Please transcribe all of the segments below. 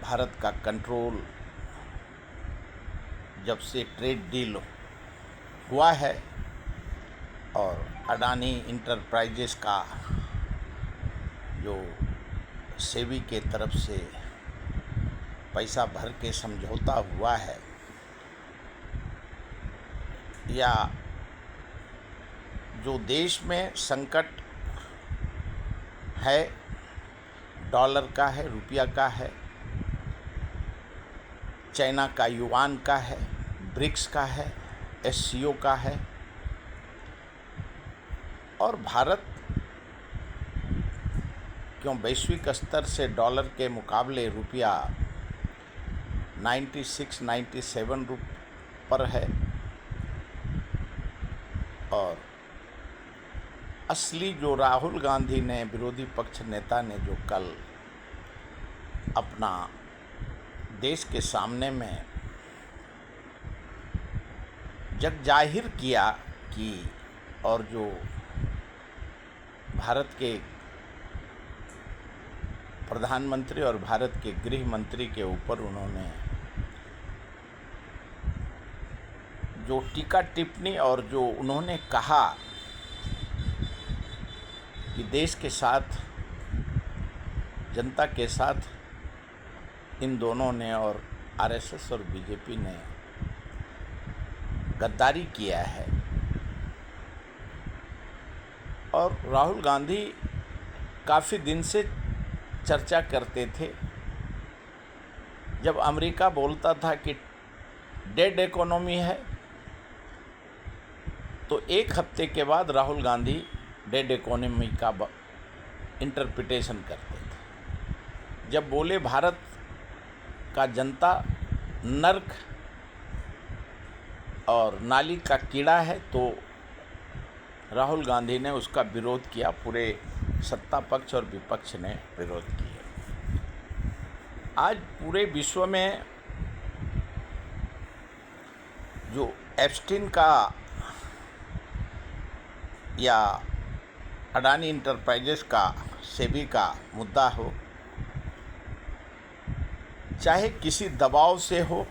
भारत का कंट्रोल जब से ट्रेड डील हुआ है और अडानी इंटरप्राइजेस का जो सेबी के तरफ से पैसा भर के समझौता हुआ है, या जो देश में संकट है, डॉलर का है, रुपया का है, चाइना का युआन का है, ब्रिक्स का है, एससीओ का है, और भारत क्यों वैश्विक स्तर से डॉलर के मुकाबले रुपया 96-97 पर है, और असली जो राहुल गांधी ने, विरोधी पक्ष नेता ने जो कल अपना देश के सामने में जग जाहिर किया कि, और जो भारत के प्रधानमंत्री और भारत के गृह मंत्री के ऊपर उन्होंने जो टीका टिप्पणी और जो उन्होंने कहा कि देश के साथ, जनता के साथ इन दोनों ने और आरएसएस और बीजेपी ने गद्दारी किया है। और राहुल गांधी काफ़ी दिन से चर्चा करते थे, जब अमेरिका बोलता था कि डेड इकोनॉमी है, तो एक हफ्ते के बाद राहुल गांधी डेड इकोनॉमी का इंटरप्रिटेशन करते थे। जब बोले भारत का जनता नर्क और नाली का कीड़ा है, तो राहुल गांधी ने उसका विरोध किया। पूरे सत्ता पक्ष और विपक्ष ने विरोध किया। आज पूरे विश्व में जो एप्स्टीन का या अडानी इंटरप्राइजेस का सेबी का मुद्दा हो, चाहे किसी दबाव से हो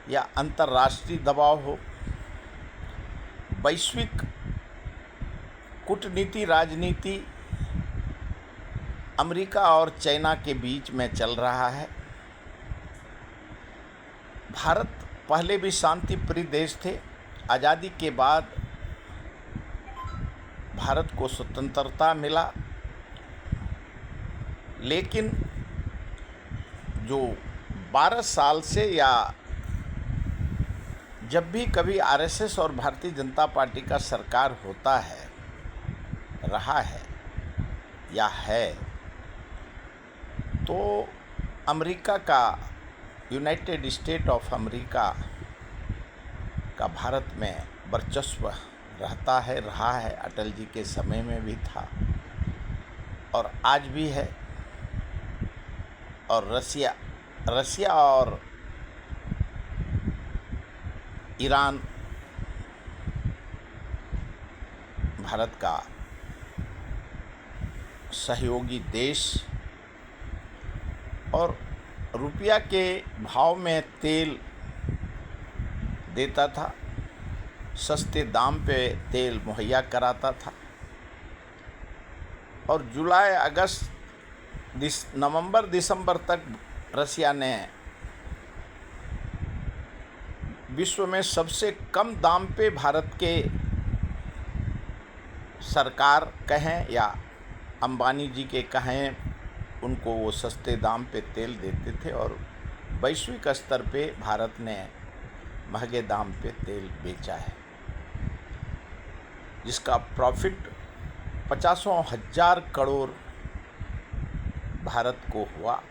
या अंतर्राष्ट्रीय दबाव हो, वैश्विक कूटनीति, राजनीति अमेरिका और चाइना के बीच में चल रहा है। भारत पहले भी शांति प्रिय देश थे। आज़ादी के बाद भारत को स्वतंत्रता मिला, लेकिन जो 12 साल से, या जब भी कभी आरएसएस और भारतीय जनता पार्टी का सरकार होता है, रहा है या है, तो अमेरिका का, यूनाइटेड स्टेट ऑफ अमेरिका का भारत में वर्चस्व रहता है, रहा है। अटल जी के समय में भी था और आज भी है। और रसिया और ईरान भारत का सहयोगी देश, और रुपया के भाव में तेल देता था, सस्ते दाम पे तेल मुहैया कराता था। और जुलाई, अगस्त, नवंबर, दिसंबर तक रसिया ने विश्व में सबसे कम दाम पे भारत के सरकार कहें या अंबानी जी के कहें, उनको वो सस्ते दाम पे तेल देते थे, और वैश्विक स्तर पे भारत ने महंगे दाम पे तेल बेचा है, जिसका प्रॉफिट 50,000 करोड़ भारत को हुआ।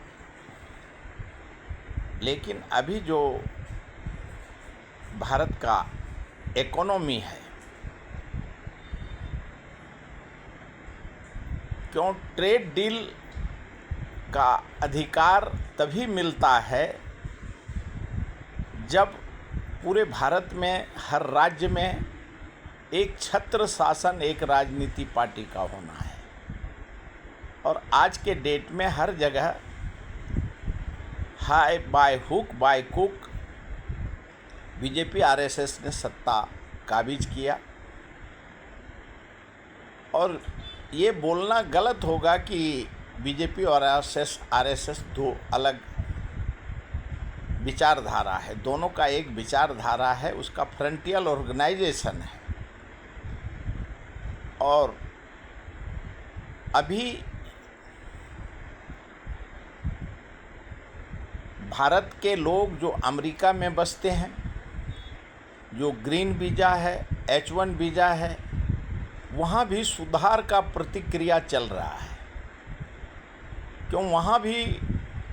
लेकिन अभी जो भारत का इकोनॉमी है, क्यों ट्रेड डील का अधिकार तभी मिलता है जब पूरे भारत में हर राज्य में एक छत्र शासन, एक राजनीति पार्टी का होना है। और आज के डेट में हर जगह hi by hook bye cook BJP RSS ने सत्ता काबिज किया। और ये बोलना गलत होगा कि बीजेपी और आरएसएस दो अलग विचारधारा है। दोनों का एक विचारधारा है, उसका फ्रंटियल ऑर्गेनाइजेशन है। और अभी भारत के लोग जो अमेरिका में बसते हैं, जो ग्रीन वीज़ा है, H1 वीज़ा है, वहाँ भी सुधार का प्रतिक्रिया चल रहा है। क्यों, वहाँ भी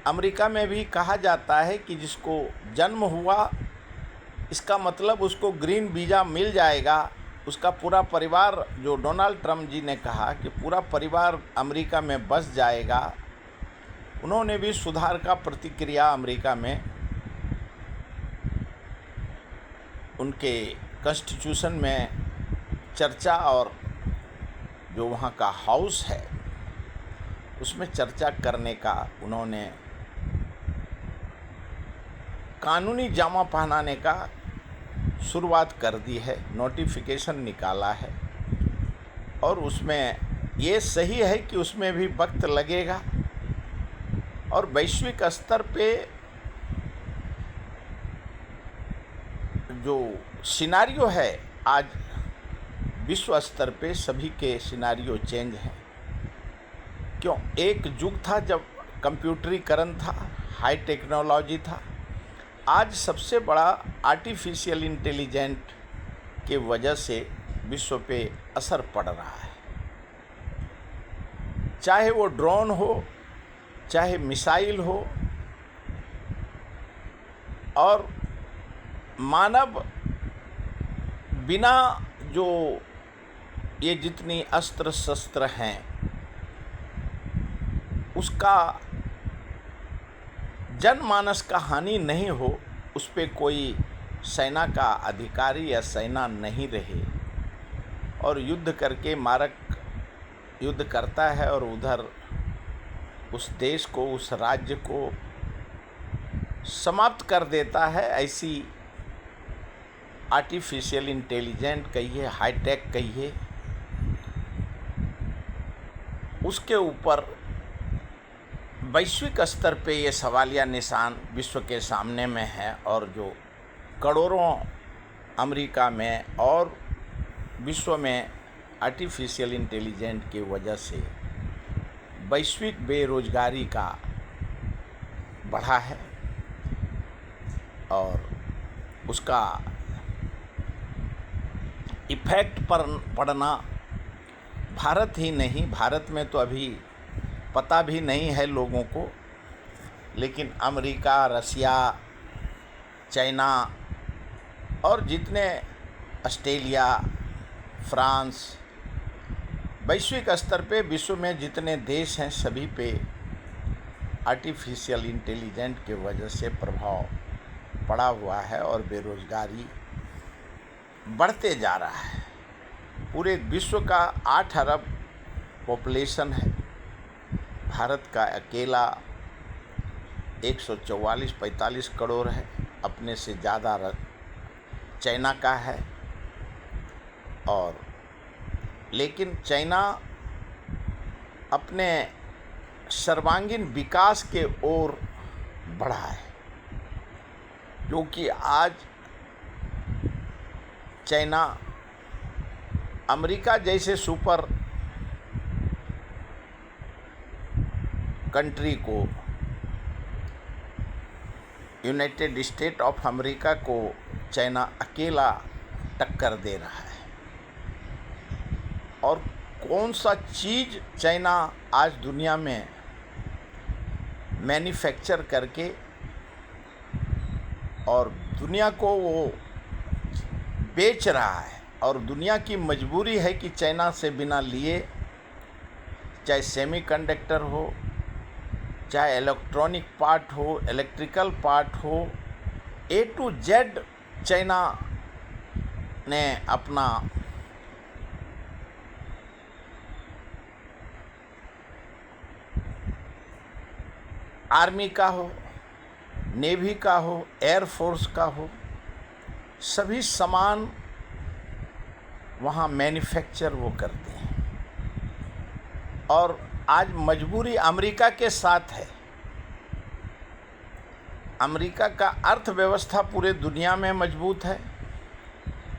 अमेरिका में भी कहा जाता है कि जिसको जन्म हुआ इसका मतलब उसको ग्रीन वीज़ा मिल जाएगा, उसका पूरा परिवार, जो डोनाल्ड ट्रम्प जी ने कहा कि पूरा परिवार अमेरिका में बस जाएगा, उन्होंने भी सुधार का प्रतिक्रिया अमेरिका में उनके कॉन्स्टिट्यूशन में चर्चा, और जो वहाँ का हाउस है उसमें चर्चा करने का उन्होंने कानूनी जामा पहनाने का शुरुआत कर दी है, नोटिफिकेशन निकाला है। और उसमें ये सही है कि उसमें भी वक्त लगेगा। और वैश्विक स्तर पे जो सिनारियो है, आज विश्व स्तर पे सभी के सिनारियो चेंज हैं। क्यों, एक युग था जब कंप्यूटरीकरण था, हाई टेक्नोलॉजी था। आज सबसे बड़ा आर्टिफिशियल इंटेलिजेंट के वजह से विश्व पे असर पड़ रहा है। चाहे वो ड्रोन हो, चाहे मिसाइल हो, और मानव बिना जो ये जितनी अस्त्र शस्त्र हैं उसका जनमानस का हानि नहीं हो, उस पे कोई सेना का अधिकारी या सेना नहीं रहे और युद्ध करके मारक युद्ध करता है और उधर उस देश को, उस राज्य को समाप्त कर देता है। ऐसी आर्टिफिशियल इंटेलिजेंट कहिए, हाईटेक कहिए, उसके ऊपर वैश्विक स्तर पे ये सवालिया निशान विश्व के सामने में है। और जो करोड़ों अमेरिका में और विश्व में आर्टिफिशियल इंटेलिजेंट की वजह से वैश्विक बेरोजगारी का बढ़ा है, और उसका इफ़ेक्ट पड़ना भारत ही नहीं, भारत में तो अभी पता भी नहीं है लोगों को, लेकिन अमेरिका, रसिया, चाइना और जितने ऑस्ट्रेलिया, फ्रांस, वैश्विक स्तर पे विश्व में जितने देश हैं सभी पे आर्टिफिशियल इंटेलिजेंट के वजह से प्रभाव पड़ा हुआ है और बेरोजगारी बढ़ते जा रहा है। पूरे विश्व का 8 अरब पॉपुलेशन है, भारत का अकेला 144-45 करोड़ है, अपने से ज़्यादा चाइना का है। और लेकिन चाइना अपने सर्वांगीण विकास के ओर बढ़ा है, क्योंकि आज चाइना अमेरिका जैसे सुपर कंट्री को, यूनाइटेड स्टेट ऑफ अमेरिका को चाइना अकेला टक्कर दे रहा है। और कौन सा चीज़ चाइना आज दुनिया में मैन्युफैक्चर करके और दुनिया को वो बेच रहा है, और दुनिया की मजबूरी है कि चाइना से बिना लिए, चाहे सेमीकंडक्टर हो, चाहे इलेक्ट्रॉनिक पार्ट हो, इलेक्ट्रिकल पार्ट हो, A to Z चाइना ने अपना आर्मी का हो, नेवी का हो, एयरफोर्स का हो, सभी सामान वहाँ मैन्युफैक्चर वो करते हैं। और आज मजबूरी अमेरिका के साथ है। अमेरिका का अर्थव्यवस्था पूरे दुनिया में मजबूत है,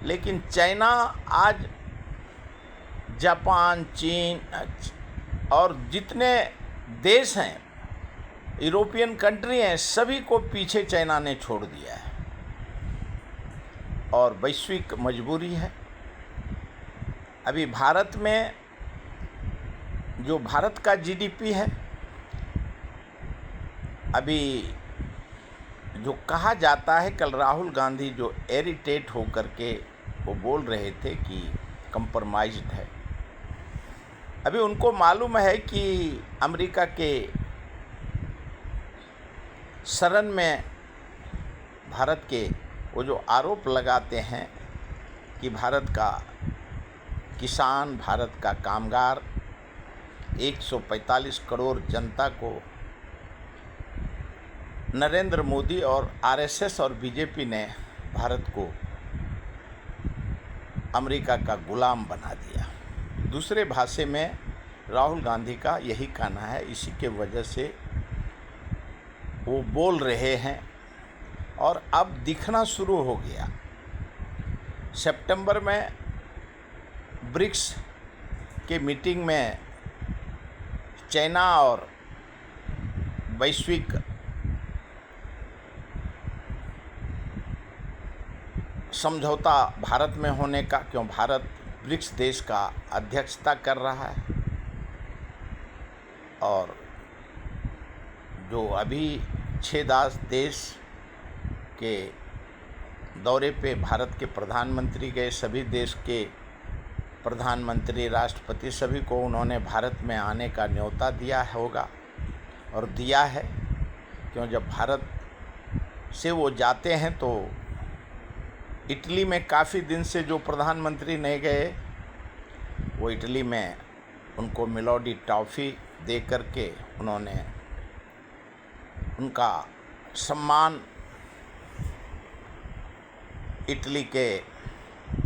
लेकिन चाइना आज जापान, चीन और जितने देश हैं, यूरोपियन कंट्री हैं, सभी को पीछे चाइना ने छोड़ दिया है। और वैश्विक मजबूरी है। अभी भारत में जो भारत का जीडीपी है, अभी जो कहा जाता है, कल राहुल गांधी जो इरिटेट होकर के वो बोल रहे थे कि कंप्रोमाइज्ड है। अभी उनको मालूम है कि अमेरिका के शरण में भारत के वो जो आरोप लगाते हैं कि भारत का किसान, भारत का कामगार, 145 करोड़ जनता को नरेंद्र मोदी और आरएसएस और बीजेपी ने भारत को अमेरिका का गुलाम बना दिया। दूसरे भाषा में राहुल गांधी का यही कहना है। इसी के वजह से वो बोल रहे हैं और अब दिखना शुरू हो गया। सितंबर में ब्रिक्स के मीटिंग में चाइना और वैश्विक समझौता भारत में होने का, क्यों भारत ब्रिक्स देश का अध्यक्षता कर रहा है। और जो अभी 6 देश के दौरे पे भारत के प्रधानमंत्री गए, सभी देश के प्रधानमंत्री, राष्ट्रपति, सभी को उन्होंने भारत में आने का न्योता दिया होगा और दिया है। क्यों जब भारत से वो जाते हैं तो इटली में काफ़ी दिन से जो प्रधानमंत्री नहीं गए, वो इटली में उनको मिलोडी टॉफ़ी दे करके उन्होंने उनका सम्मान इटली के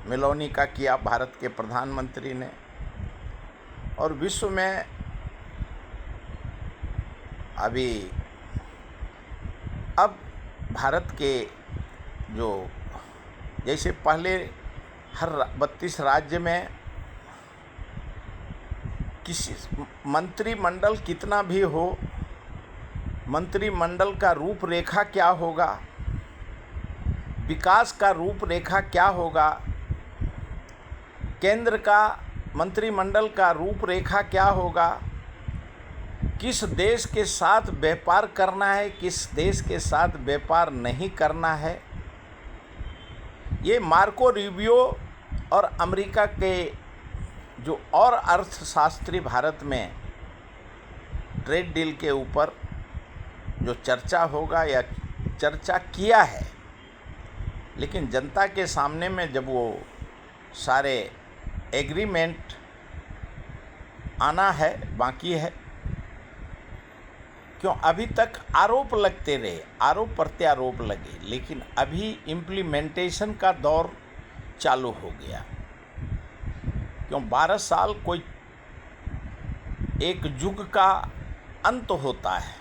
मेलोनी का किया, भारत के प्रधानमंत्री ने। और विश्व में अभी अब भारत के जो जैसे पहले हर 32 राज्य में किसी मंत्रिमंडल कितना भी हो, मंत्रिमंडल का रूपरेखा क्या होगा, विकास का रूपरेखा क्या होगा, केंद्र का मंत्रिमंडल का रूपरेखा क्या होगा, किस देश के साथ व्यापार करना है, किस देश के साथ व्यापार नहीं करना है, ये मार्को रूबियो और अमेरिका के जो और अर्थशास्त्री भारत में ट्रेड डील के ऊपर जो चर्चा होगा या चर्चा किया है। लेकिन जनता के सामने में जब वो सारे एग्रीमेंट आना है, बाकी है। क्यों अभी तक आरोप लगते रहे, आरोप प्रत्यारोप लगे, लेकिन अभी इम्प्लीमेंटेशन का दौर चालू हो गया। क्यों 12 साल कोई एक युग का अंत होता है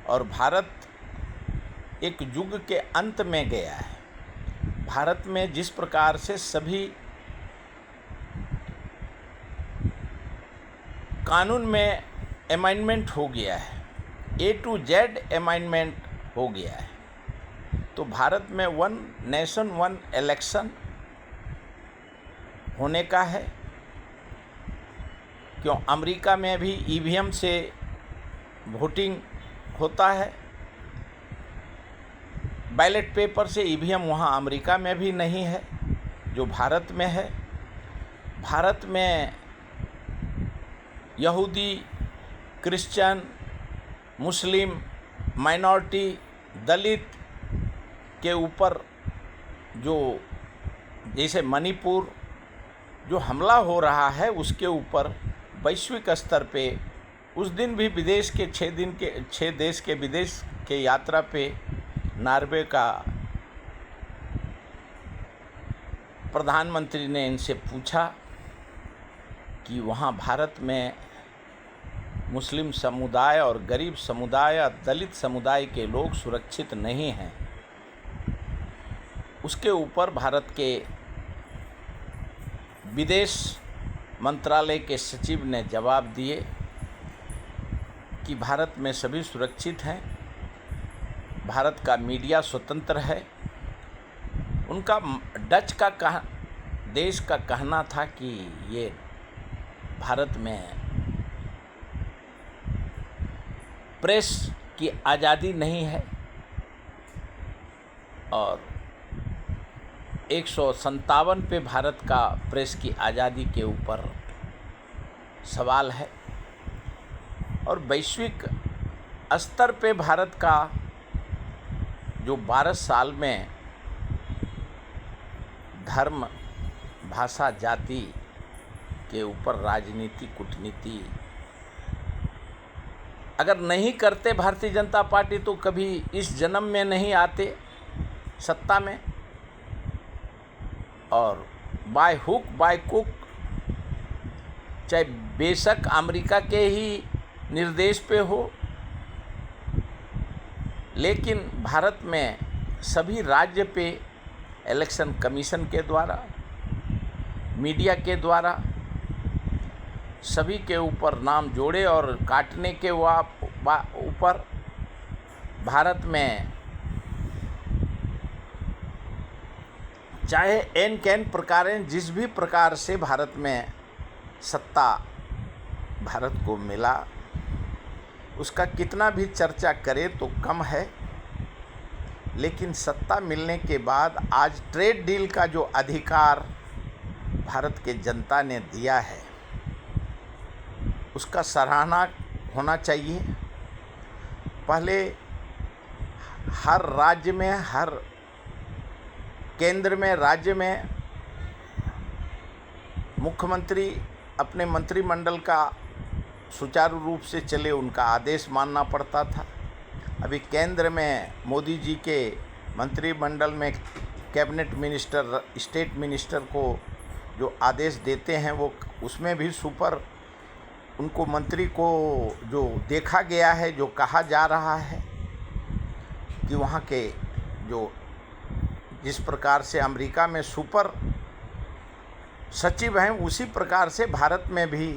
और भारत एक युग के अंत में गया है। भारत में जिस प्रकार से सभी कानून में अमेंडमेंट हो गया है, A to Z अमेंडमेंट हो गया है, तो भारत में 1 नेशन 1 इलेक्शन होने का है। क्यों अमेरिका में भी ईवीएम से वोटिंग होता है, बैलेट पेपर से ईवीएम वहाँ अमेरिका में भी नहीं है जो भारत में है। भारत में यहूदी, क्रिश्चियन, मुस्लिम, माइनॉरिटी, दलित के ऊपर जो जैसे मणिपुर जो हमला हो रहा है, उसके ऊपर वैश्विक स्तर पे उस दिन भी विदेश के 6 देश के विदेश के यात्रा पे नॉर्वे का प्रधानमंत्री ने इनसे पूछा कि वहाँ भारत में मुस्लिम समुदाय और गरीब समुदाय और दलित समुदाय के लोग सुरक्षित नहीं हैं। उसके ऊपर भारत के विदेश मंत्रालय के सचिव ने जवाब दिए कि भारत में सभी सुरक्षित हैं, भारत का मीडिया स्वतंत्र है। उनका देश का कहना था कि ये भारत में प्रेस की आज़ादी नहीं है और 157 पे भारत का प्रेस की आज़ादी के ऊपर सवाल है और वैश्विक स्तर पे भारत का जो 12 साल में धर्म, भाषा, जाति के ऊपर राजनीति, कूटनीति अगर नहीं करते भारतीय जनता पार्टी तो कभी इस जन्म में नहीं आते सत्ता में, और बाय हुक बाय कुक चाहे बेशक अमेरिका के ही निर्देश पे हो, लेकिन भारत में सभी राज्य पे इलेक्शन कमीशन के द्वारा, मीडिया के द्वारा सभी के ऊपर नाम जोड़े और काटने के ऊपर भारत में चाहे एन कैन प्रकार जिस भी प्रकार से भारत में सत्ता भारत को मिला, उसका कितना भी चर्चा करे तो कम है। लेकिन सत्ता मिलने के बाद आज ट्रेड डील का जो अधिकार भारत के जनता ने दिया है उसका सराहना होना चाहिए। पहले हर राज्य में, हर केंद्र में, राज्य में मुख्यमंत्री अपने मंत्रिमंडल का सुचारू रूप से चले, उनका आदेश मानना पड़ता था। अभी केंद्र में मोदी जी के मंत्रिमंडल में कैबिनेट मिनिस्टर, स्टेट मिनिस्टर को जो आदेश देते हैं वो उसमें भी सुपर उनको मंत्री को जो देखा गया है, जो कहा जा रहा है कि वहाँ के जो जिस प्रकार से अमेरिका में सुपर सचिव हैं उसी प्रकार से भारत में भी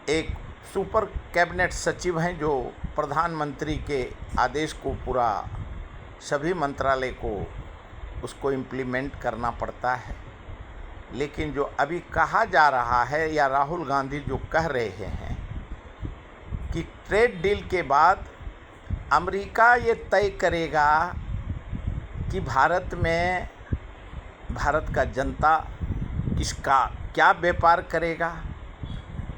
एक सुपर कैबिनेट सचिव हैं जो प्रधानमंत्री के आदेश को पूरा सभी मंत्रालय को उसको इम्प्लीमेंट करना पड़ता है। लेकिन जो अभी कहा जा रहा है या राहुल गांधी जो कह रहे हैं कि ट्रेड डील के बाद अमेरिका ये तय करेगा कि भारत में भारत का जनता किसका क्या व्यापार करेगा,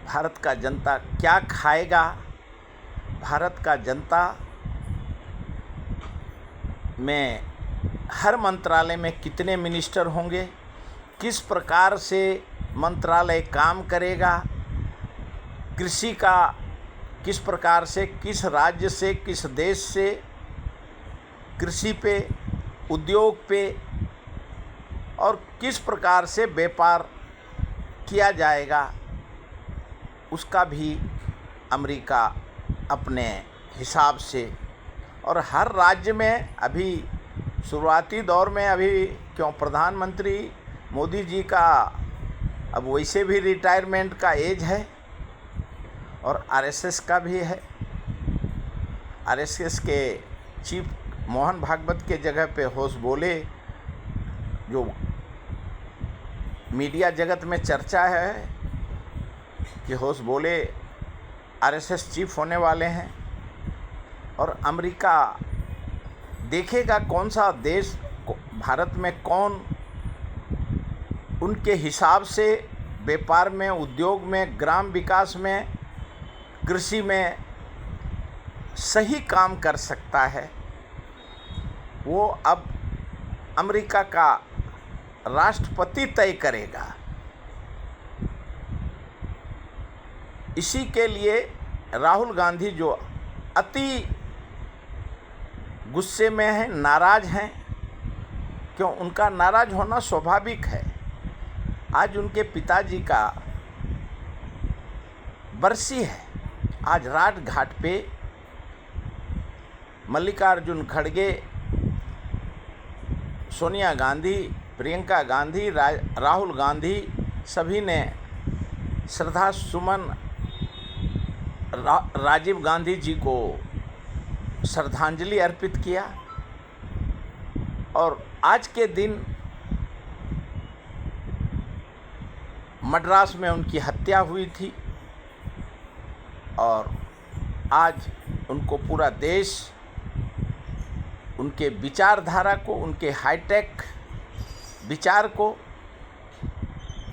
भारत का जनता क्या खाएगा, भारत का जनता में हर मंत्रालय में कितने मिनिस्टर होंगे, किस प्रकार से मंत्रालय काम करेगा, कृषि का किस प्रकार से, किस राज्य से, किस देश से कृषि पे, उद्योग पे और किस प्रकार से व्यापार किया जाएगा, उसका भी अमेरिका अपने हिसाब से। और हर राज्य में अभी शुरुआती दौर में अभी क्यों प्रधानमंत्री मोदी जी का अब वैसे भी रिटायरमेंट का एज है और आरएसएस का भी है। आरएसएस के चीफ मोहन भागवत के जगह पे होश बोले जो मीडिया जगत में चर्चा है कि होश बोले आरएसएस चीफ होने वाले हैं। और अमेरिका देखेगा कौन सा देश भारत में कौन उनके हिसाब से व्यापार में, उद्योग में, ग्राम विकास में, कृषि में सही काम कर सकता है। वो अब अमेरिका का राष्ट्रपति तय करेगा। इसी के लिए राहुल गांधी जो अति गुस्से में हैं, नाराज़ हैं। क्यों? उनका नाराज़ होना स्वाभाविक है। आज उनके पिताजी का बरसी है। आज राजघाट पे मल्लिकार्जुन खड़गे, सोनिया गांधी, प्रियंका गांधी, राहुल गांधी सभी ने श्रद्धा सुमन राजीव गांधी जी को श्रद्धांजलि अर्पित किया। और आज के दिन मद्रास में उनकी हत्या हुई थी और आज उनको पूरा देश उनके विचारधारा को, उनके हाईटेक विचार को,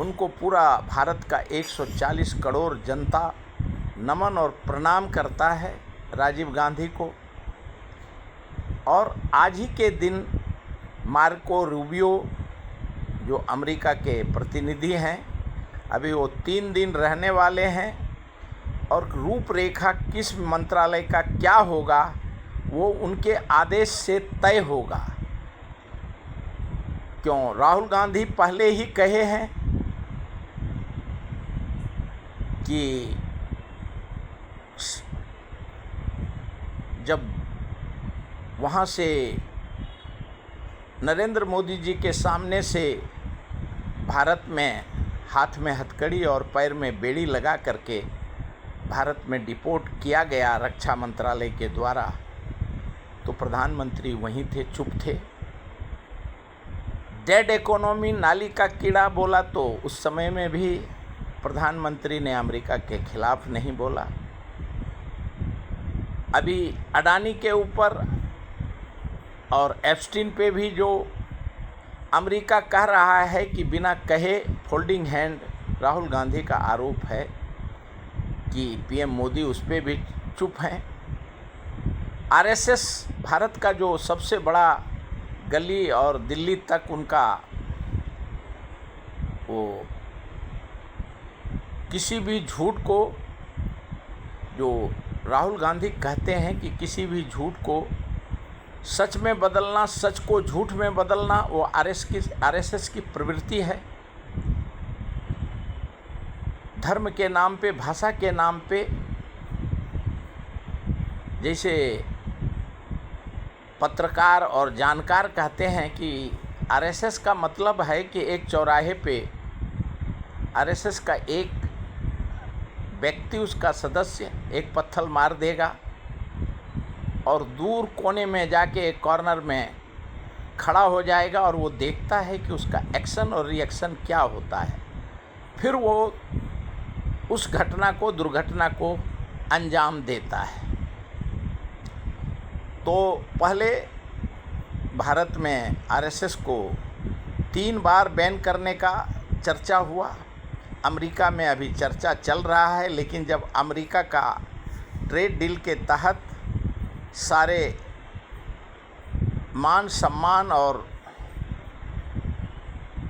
उनको पूरा भारत का 140 करोड़ जनता नमन और प्रणाम करता है राजीव गांधी को। और आज ही के दिन मार्को रूबियो जो अमेरिका के प्रतिनिधि हैं, अभी वो 3 दिन रहने वाले हैं और रूपरेखा किस मंत्रालय का क्या होगा वो उनके आदेश से तय होगा। क्यों? राहुल गांधी पहले ही कहे हैं कि जब वहाँ से नरेंद्र मोदी जी के सामने से भारत में हाथ में हथकड़ी और पैर में बेड़ी लगा करके भारत में डिपोर्ट किया गया रक्षा मंत्रालय के द्वारा, तो प्रधानमंत्री वहीं थे, चुप थे। डेड इकोनॉमी, नाली का कीड़ा बोला तो उस समय में भी प्रधानमंत्री ने अमेरिका के खिलाफ नहीं बोला। अभी अडानी के ऊपर और एप्स्टीन पे भी जो अमेरिका कह रहा है कि बिना कहे फोल्डिंग हैंड राहुल गांधी का आरोप है कि पीएम मोदी उस पर भी चुप हैं। आरएसएस भारत का जो सबसे बड़ा गली और दिल्ली तक उनका वो किसी भी झूठ को, जो राहुल गांधी कहते हैं कि किसी भी झूठ को सच में बदलना, सच को झूठ में बदलना, वो आरएसएस की प्रवृत्ति है। धर्म के नाम पे, भाषा के नाम पे, जैसे पत्रकार और जानकार कहते हैं कि आरएसएस का मतलब है कि एक चौराहे पे आरएसएस का एक व्यक्ति, उसका सदस्य एक पत्थर मार देगा और दूर कोने में जाके एक कॉर्नर में खड़ा हो जाएगा और वो देखता है कि उसका एक्शन और रिएक्शन क्या होता है। फिर वो उस घटना को, दुर्घटना को अंजाम देता है। तो पहले भारत में आरएसएस को 3 बार बैन करने का चर्चा हुआ। अमेरिका में अभी चर्चा चल रहा है, लेकिन जब अमेरिका का ट्रेड डील के तहत सारे मान सम्मान और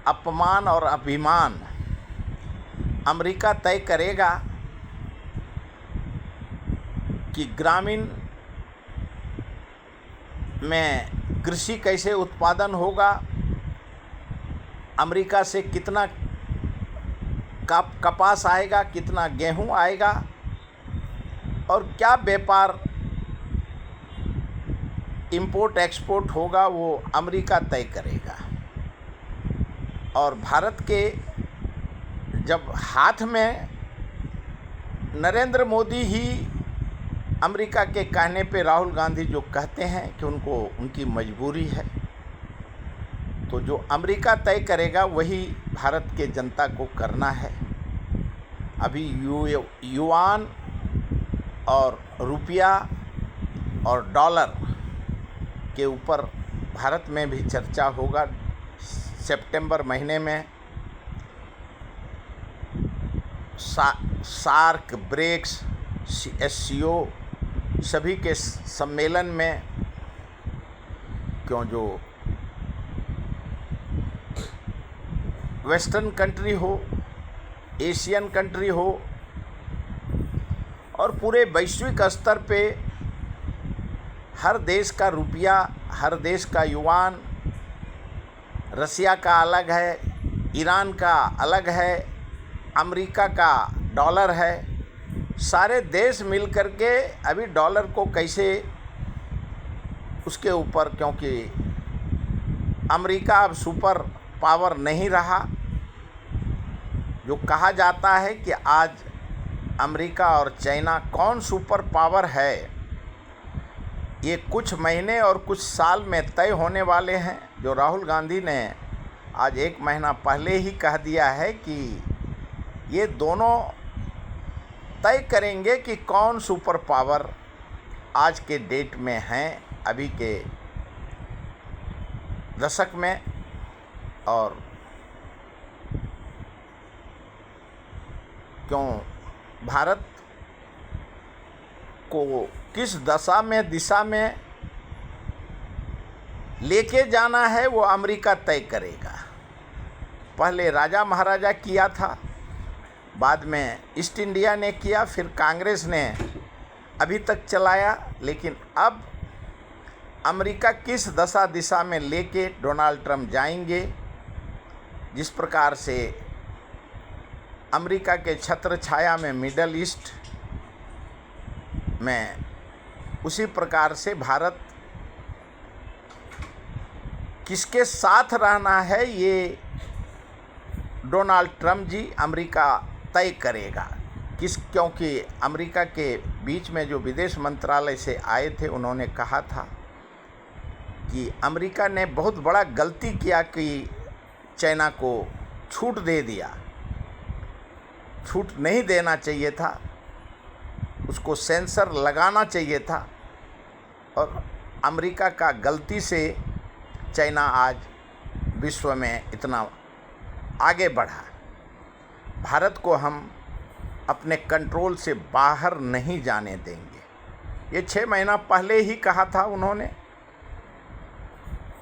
अपमान और अभिमान अमेरिका तय करेगा कि ग्रामीण में कृषि कैसे उत्पादन होगा, अमेरिका से कितना कपास आएगा, कितना गेहूं आएगा और क्या व्यापार इंपोर्ट एक्सपोर्ट होगा, वो अमेरिका तय करेगा। और भारत के जब हाथ में नरेंद्र मोदी ही अमेरिका के कहने पे राहुल गांधी जो कहते हैं कि उनको उनकी मजबूरी है, तो जो अमेरिका तय करेगा वही भारत के जनता को करना है। अभी युआन और रुपया और डॉलर के ऊपर भारत में भी चर्चा होगा। सितंबर महीने में सार्क, ब्रिक्स, एससीओ सभी के सम्मेलन में, क्यों जो वेस्टर्न कंट्री हो, एशियन कंट्री हो और पूरे वैश्विक स्तर पे हर देश का रुपया, हर देश का युआन, रसिया का अलग है, ईरान का अलग है, अमेरिका का डॉलर है। सारे देश मिल कर के अभी डॉलर को कैसे उसके ऊपर, क्योंकि अमेरिका अब सुपर पावर नहीं रहा। जो कहा जाता है कि आज अमेरिका और चाइना कौन सुपर पावर है, ये कुछ महीने और कुछ साल में तय होने वाले हैं। जो राहुल गांधी ने आज 1 महीना पहले ही कह दिया है कि ये दोनों तय करेंगे कि कौन सुपर पावर आज के डेट में हैं, अभी के दशक में। और क्यों भारत को किस दिशा में लेके जाना है वो अमेरिका तय करेगा। पहले राजा महाराजा किया था, बाद में ईस्ट इंडिया ने किया, फिर कांग्रेस ने अभी तक चलाया। लेकिन अब अमेरिका किस दिशा में लेके डोनाल्ड ट्रंप जाएंगे, जिस प्रकार से अमेरिका के छत्र छाया में मिडल ईस्ट में, उसी प्रकार से भारत किसके साथ रहना है ये डोनाल्ड ट्रंप जी अमेरिका तय करेगा। क्योंकि अमेरिका के बीच में जो विदेश मंत्रालय से आए थे, उन्होंने कहा था कि अमेरिका ने बहुत बड़ा गलती किया कि चाइना को छूट दे दिया। छूट नहीं देना चाहिए था, उसको सेंसर लगाना चाहिए था। और अमेरिका का गलती से चाइना आज विश्व में इतना आगे बढ़ा। भारत को हम अपने कंट्रोल से बाहर नहीं जाने देंगे, ये 6 महीना पहले ही कहा था उन्होंने।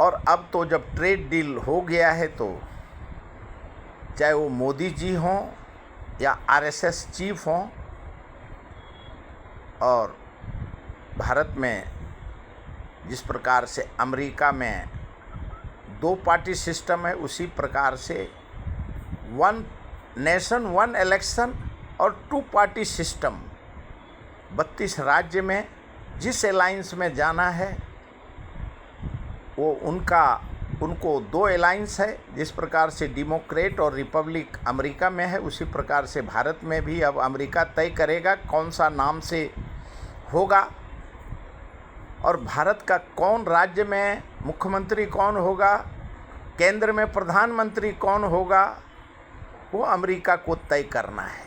और अब तो जब ट्रेड डील हो गया है, तो चाहे वो मोदी जी हों या आरएसएस चीफ हों, और भारत में जिस प्रकार से अमेरिका में 2 पार्टी सिस्टम है, उसी प्रकार से 1 नेशन 1 इलेक्शन और 2 पार्टी सिस्टम 32 राज्य में जिस अलायंस में जाना है वो उनको 2 अलायंस है। जिस प्रकार से डेमोक्रेट और रिपब्लिक अमेरिका में है, उसी प्रकार से भारत में भी अब अमेरिका तय करेगा कौन सा नाम से होगा, और भारत का कौन राज्य में मुख्यमंत्री कौन होगा, केंद्र में प्रधानमंत्री कौन होगा, वो अमेरिका को तय करना है।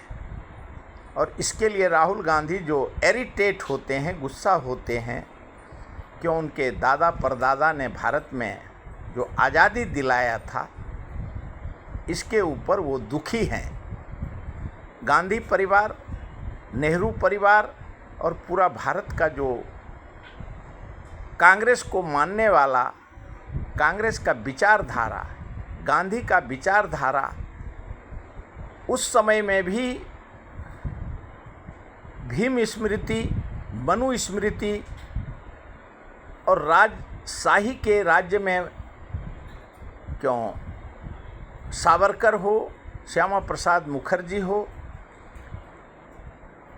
और इसके लिए राहुल गांधी जो इरिटेट होते हैं, गुस्सा होते हैं, क्यों उनके दादा परदादा ने भारत में जो आज़ादी दिलाया था, इसके ऊपर वो दुखी हैं। गांधी परिवार, नेहरू परिवार और पूरा भारत का जो कांग्रेस को मानने वाला, कांग्रेस का विचारधारा, गांधी का विचारधारा, उस समय में भी भीम स्मृति, मनु स्मृति और राजशाही के राज्य में, क्यों सावरकर हो, श्यामा प्रसाद मुखर्जी हो,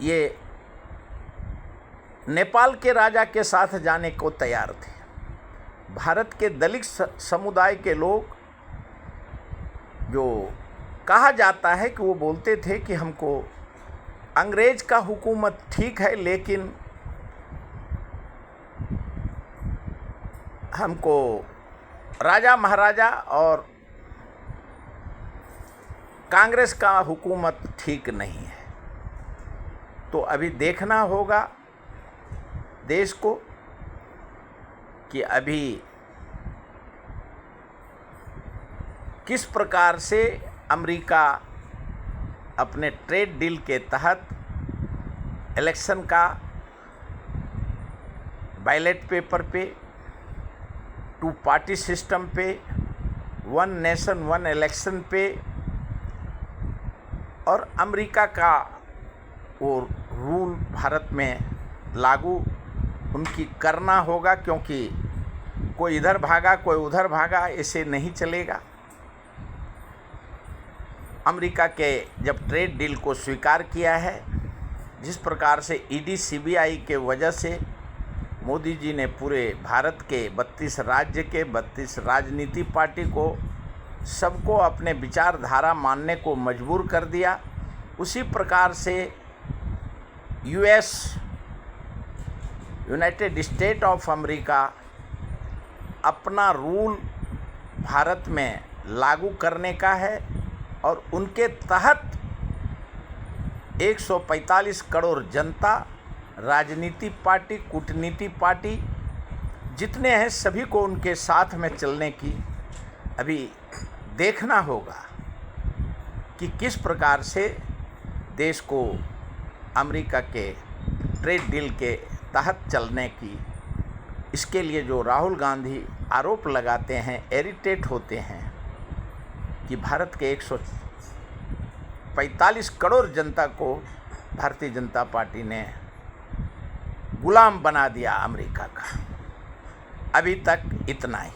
ये नेपाल के राजा के साथ जाने को तैयार थे। भारत के दलित समुदाय के लोग, जो कहा जाता है कि वो बोलते थे कि हमको अंग्रेज का हुकूमत ठीक है, लेकिन हमको राजा महाराजा और कांग्रेस का हुकूमत ठीक नहीं है। तो अभी देखना होगा देश को कि अभी किस प्रकार से अमेरिका अपने ट्रेड डील के तहत इलेक्शन का बैलेट पेपर पे, 2 पार्टी सिस्टम पे, 1 नेशन 1 इलेक्शन पे, और अमेरिका का वो रूल भारत में लागू उनकी करना होगा, क्योंकि कोई इधर भागा कोई उधर भागा, ऐसे नहीं चलेगा। अमेरिका के जब ट्रेड डील को स्वीकार किया है, जिस प्रकार से ईडी सीबीआई के वजह से मोदी जी ने पूरे भारत के 32 राज्य के 32 राजनीति पार्टी को सबको अपने विचारधारा मानने को मजबूर कर दिया, उसी प्रकार से US United state of America अपना रूल भारत में लागू करने का है और उनके तहत 145 करोड़ जनता, राजनीति पार्टी, कूटनीति पार्टी जितने हैं सभी को उनके साथ में चलने की अभी देखना होगा कि किस प्रकार से देश को अमेरिका के ट्रेड डील के तहत चलने की। इसके लिए जो राहुल गांधी आरोप लगाते हैं, इरिटेट होते हैं कि भारत के 145 करोड़ जनता को भारतीय जनता पार्टी ने गुलाम बना दिया अमेरिका का। अभी तक इतना ही।